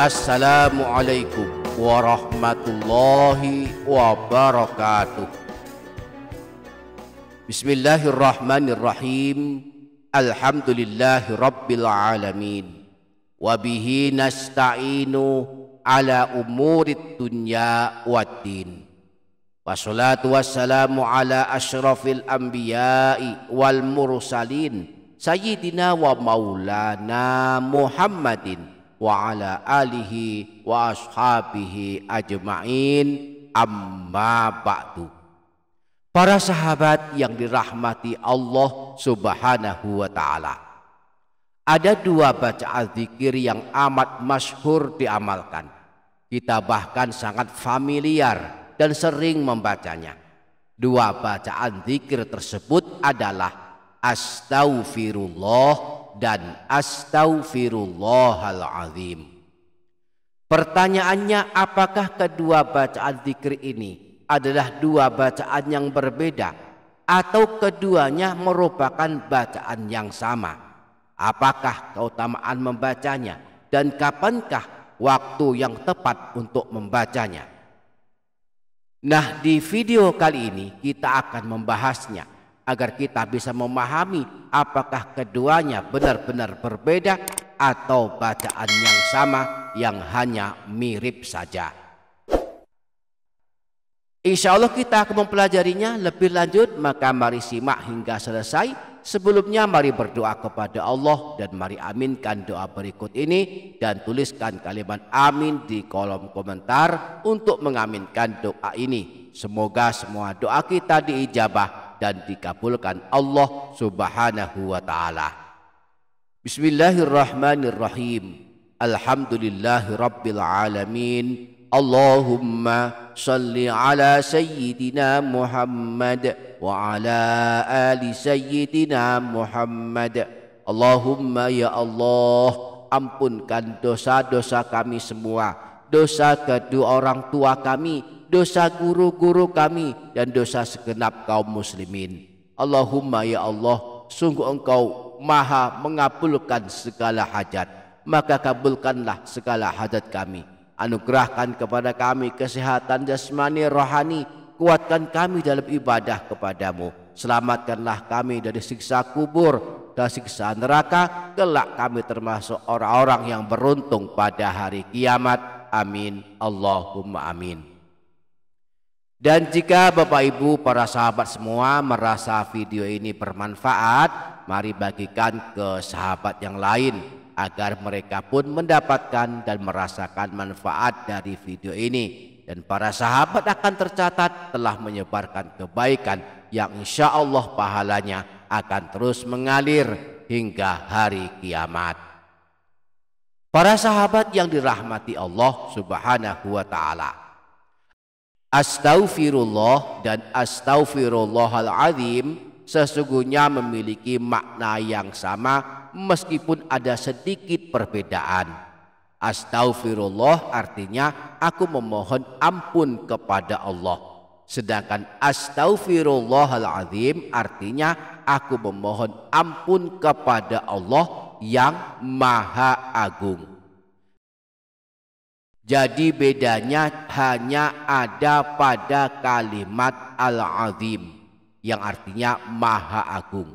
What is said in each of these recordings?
Assalamualaikum warahmatullahi wabarakatuh. Bismillahirrahmanirrahim. Alhamdulillahi rabbil alamin. Wabihi nasta'inu ala umurid dunya waddin. Wassalatu wassalamu ala ashrafil anbiya'i wal mursalin Sayyidina wa maulana Muhammadin wa ala alihi wa ashabihi ajma'in, amma ba'du. Para sahabat yang dirahmati Allah subhanahu wa ta'ala, ada dua bacaan zikir yang amat masyhur diamalkan. Kita bahkan sangat familiar dan sering membacanya. Dua bacaan zikir tersebut adalah Astaghfirullah dan Astaghfirullahal Azim. Pertanyaannya, apakah kedua bacaan zikir ini adalah dua bacaan yang berbeda atau keduanya merupakan bacaan yang sama? Apakah keutamaan membacanya dan kapankah waktu yang tepat untuk membacanya? Nah, di video kali ini kita akan membahasnya agar kita bisa memahami apakah keduanya benar-benar berbeda atau bacaan yang sama yang hanya mirip saja. Insya Allah kita akan mempelajarinya lebih lanjut, maka mari simak hingga selesai. Sebelumnya mari berdoa kepada Allah dan mari aminkan doa berikut ini dan tuliskan kalimat amin di kolom komentar untuk mengaminkan doa ini. Semoga semua doa kita diijabah dan dikabulkan Allah subhanahu wa ta'ala. Bismillahirrahmanirrahim. Alhamdulillahi rabbil alamin. Allahumma salli ala sayyidina Muhammad wa ala ali sayyidina Muhammad. Allahumma ya Allah, ampunkan dosa-dosa kami semua, dosa kedua orang tua kami, dosa guru-guru kami, dan dosa segenap kaum muslimin. Allahumma ya Allah, sungguh Engkau maha mengabulkan segala hajat, maka kabulkanlah segala hajat kami. Anugerahkan kepada kami kesehatan jasmani rohani, kuatkan kami dalam ibadah kepadamu, selamatkanlah kami dari siksa kubur dan siksa neraka, kelak kami termasuk orang-orang yang beruntung pada hari kiamat. Amin, Allahumma amin. Dan jika Bapak Ibu para sahabat semua merasa video ini bermanfaat, mari bagikan ke sahabat yang lain agar mereka pun mendapatkan dan merasakan manfaat dari video ini. Dan para sahabat akan tercatat telah menyebarkan kebaikan yang insya Allah pahalanya akan terus mengalir hingga hari kiamat. Para sahabat yang dirahmati Allah subhanahu wa ta'ala, Astaghfirullah dan Astaghfirullahal Azim sesungguhnya memiliki makna yang sama meskipun ada sedikit perbedaan. Astaghfirullah artinya aku memohon ampun kepada Allah, sedangkan Astaghfirullahal Azim artinya aku memohon ampun kepada Allah yang Maha Agung. Jadi bedanya hanya ada pada kalimat Al-Azim yang artinya Maha Agung.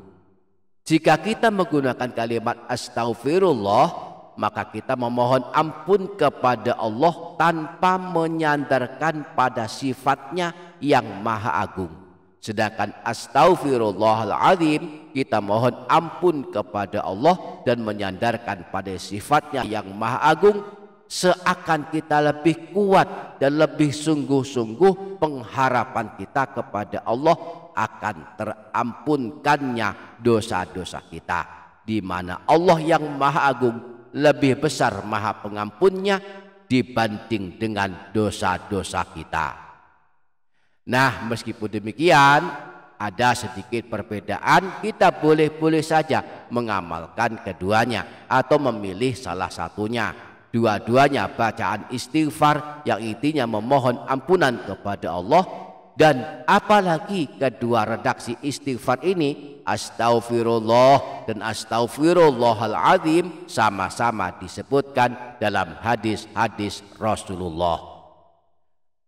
Jika kita menggunakan kalimat Astaghfirullah, maka kita memohon ampun kepada Allah tanpa menyandarkan pada sifatnya yang Maha Agung. Sedangkan Astaghfirullahal Azim, kita mohon ampun kepada Allah dan menyandarkan pada sifatnya yang Maha Agung, seakan kita lebih kuat dan lebih sungguh-sungguh pengharapan kita kepada Allah akan terampunkannya dosa-dosa kita, di mana Allah yang Maha Agung lebih besar Maha Pengampunnya dibanding dengan dosa-dosa kita. Nah, meskipun demikian ada sedikit perbedaan, kita boleh-boleh saja mengamalkan keduanya atau memilih salah satunya. Dua-duanya bacaan istighfar yang intinya memohon ampunan kepada Allah, Dan apalagi kedua redaksi istighfar ini, astaghfirullah dan astaghfirullahaladzim, sama-sama disebutkan dalam hadis-hadis Rasulullah.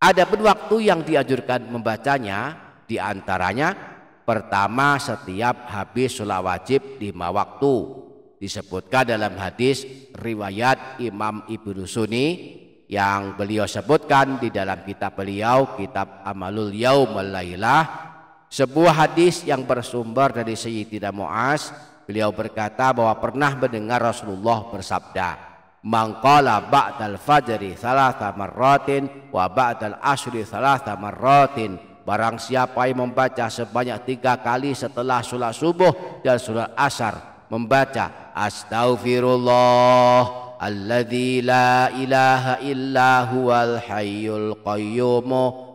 Adapun waktu yang dianjurkan membacanya, diantaranya pertama setiap habis sholat wajib 5 waktu. Disebutkan dalam hadis riwayat Imam Ibnu Sunni yang beliau sebutkan di dalam kitab beliau, kitab Amalul Yaum wal Lailah, sebuah hadis yang bersumber dari Sayyidina Mu'az. Beliau berkata bahwa pernah mendengar Rasulullah bersabda, "Man qala ba'dal fajri thalatha marratin wa ba'dal asri thalatha marratin." Barang siapa yang membaca sebanyak 3 kali setelah sholat subuh dan sholat asar, membaca astaghfirullah alladzi la ilaha illa huwal hayyul qayyum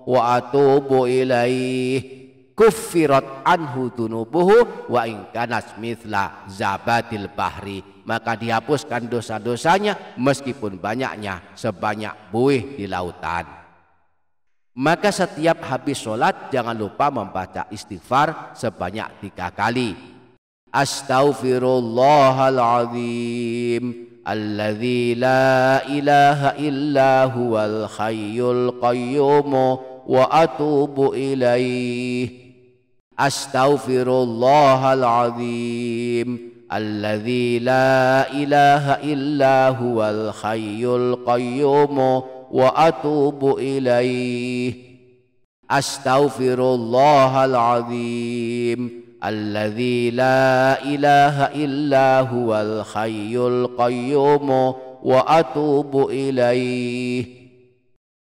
wa atubu ilaih, kuffirat anhu dunubuhu wa in kanat mithla zabatil bahri, maka dihapuskan dosa-dosanya meskipun banyaknya sebanyak buih di lautan. Maka setiap habis sholat jangan lupa membaca istighfar sebanyak 3 kali. Astaghfirullahaladzim alladzi la ilaha illa huwal hayyul qayyum wa atubu ilaih. Astaghfirullahaladzim alladzi la ilaha illa huwal hayyul qayyum wa atubu ilaih. Astaghfirullahaladzim alladzi la ilaha illa huwal hayyul qayyum wa atubu ilaih.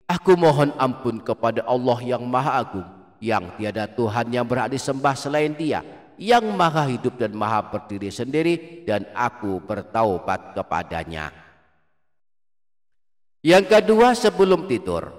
Aku mohon ampun kepada Allah yang Maha Agung, yang tiada Tuhan yang berhak disembah selain Dia, yang Maha Hidup dan Maha Berdiri sendiri, dan aku bertaubat kepadanya. Yang kedua, sebelum tidur.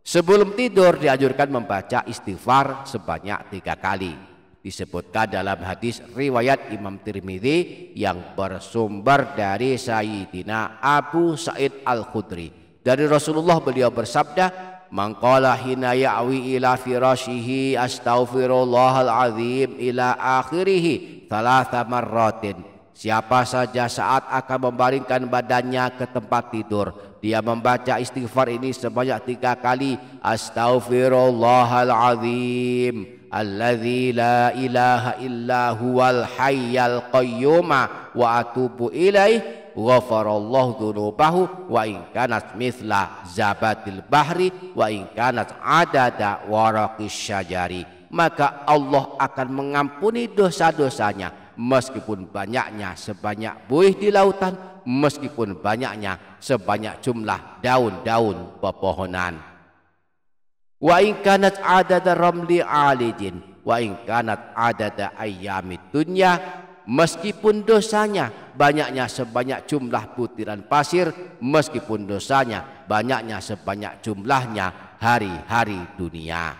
Sebelum tidur dianjurkan membaca istighfar sebanyak 3 kali. Disebutkan dalam hadis riwayat Imam Tirmidzi yang bersumber dari Sayyidina Abu Sa'id Al-Khudri. Dari Rasulullah beliau bersabda, "Man qala hina ya'wi ila firashihi astaghfirullahaladzim ila akhirih 3 marratin." Siapa saja saat akan membaringkan badannya ke tempat tidur, dia membaca istighfar ini sebanyak 3 kali. Astaghfirullahaladzim alladzi la ilaha illa huwal hayyul qayyum wa atubu ilaih, ghafarallahu dzunubahu wa in kanat mithla zabatil bahri wa in kanat adada waraqis syajari. Maka Allah akan mengampuni dosa-dosanya meskipun banyaknya sebanyak buih di lautan, meskipun banyaknya sebanyak jumlah daun-daun pepohonan. Wa in kanat adada ramli alijin wa in kanat adada ayyamid dunya, meskipun dosanya banyaknya sebanyak jumlah butiran pasir, meskipun dosanya banyaknya sebanyak jumlahnya hari-hari dunia.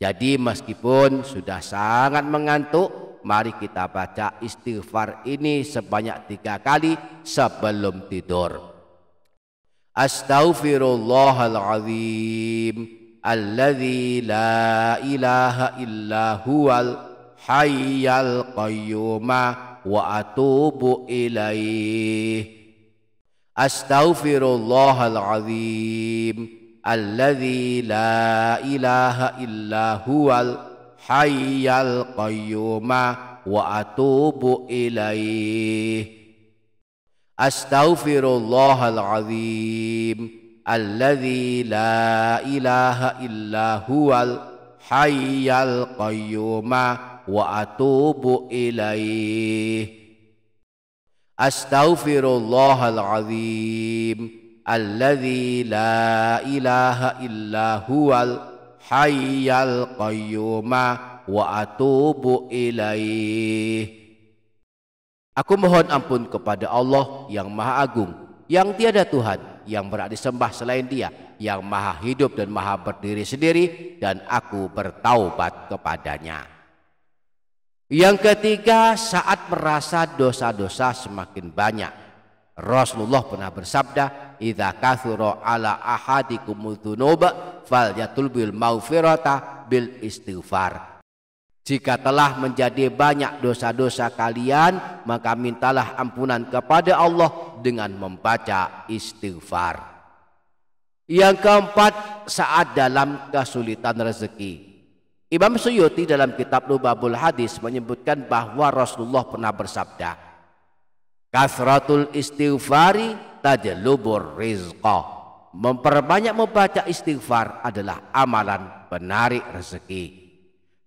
Jadi meskipun sudah sangat mengantuk, mari kita baca istighfar ini sebanyak 3 kali sebelum tidur. Astaghfirullahaladzim alladzi la ilaha illa huwal hayyul qayyum wa atubu ilaih. Astaghfirullahaladzim alladzi la ilaha illa huwal hayyul qayyum wa atubu ilaih. Astaghfirullahaladzim alladzi la ilaha illa huwal hayyul qayyum wa atubu ilaih. Astaghfirullahaladzim alladzi la ilaha illa huwal hayyul qayyum wa atubu ilaih. Aku mohon ampun kepada Allah yang Maha Agung, yang tiada Tuhan yang berhak disembah selain Dia, yang Maha Hidup dan Maha Berdiri sendiri, dan aku bertaubat kepadanya. Yang ketiga, saat merasa dosa-dosa semakin banyak, Rasulullah pernah bersabda, "Idza kathura ala ahadikumudz dzunub falyatul bil maghfirata bil istighfar. Jika telah menjadi banyak dosa-dosa kalian, maka mintalah ampunan kepada Allah dengan membaca istighfar. Yang keempat, saat dalam kesulitan rezeki. Imam Suyuti dalam kitab Lubabul Hadis menyebutkan bahwa Rasulullah pernah bersabda, kasratul istighfari tajlubur rizqa. Memperbanyak membaca istighfar adalah amalan penarik rezeki.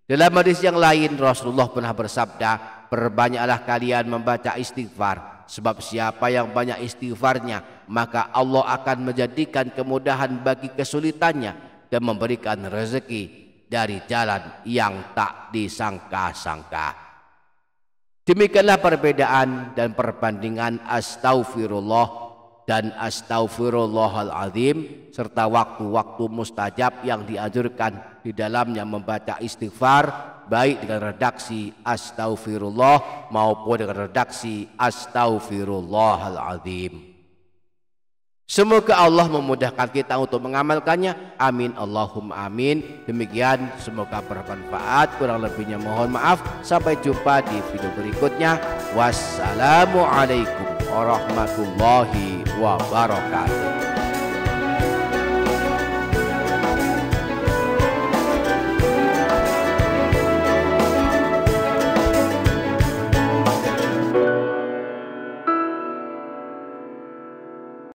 Dalam hadis yang lain Rasulullah pernah bersabda, perbanyaklah kalian membaca istighfar, sebab siapa yang banyak istighfarnya, maka Allah akan menjadikan kemudahan bagi kesulitannya dan memberikan rezeki dari jalan yang tak disangka-sangka. Demikianlah perbedaan dan perbandingan astaghfirullah dan astaghfirullahaladzim serta waktu-waktu mustajab yang dianjurkan di dalamnya membaca istighfar, baik dengan redaksi astaghfirullah maupun dengan redaksi astaghfirullahaladzim. Semoga Allah memudahkan kita untuk mengamalkannya. Amin Allahumma amin. Demikian, semoga bermanfaat. Kurang lebihnya mohon maaf. Sampai jumpa di video berikutnya. Wassalamualaikum warahmatullahi wabarakatuh.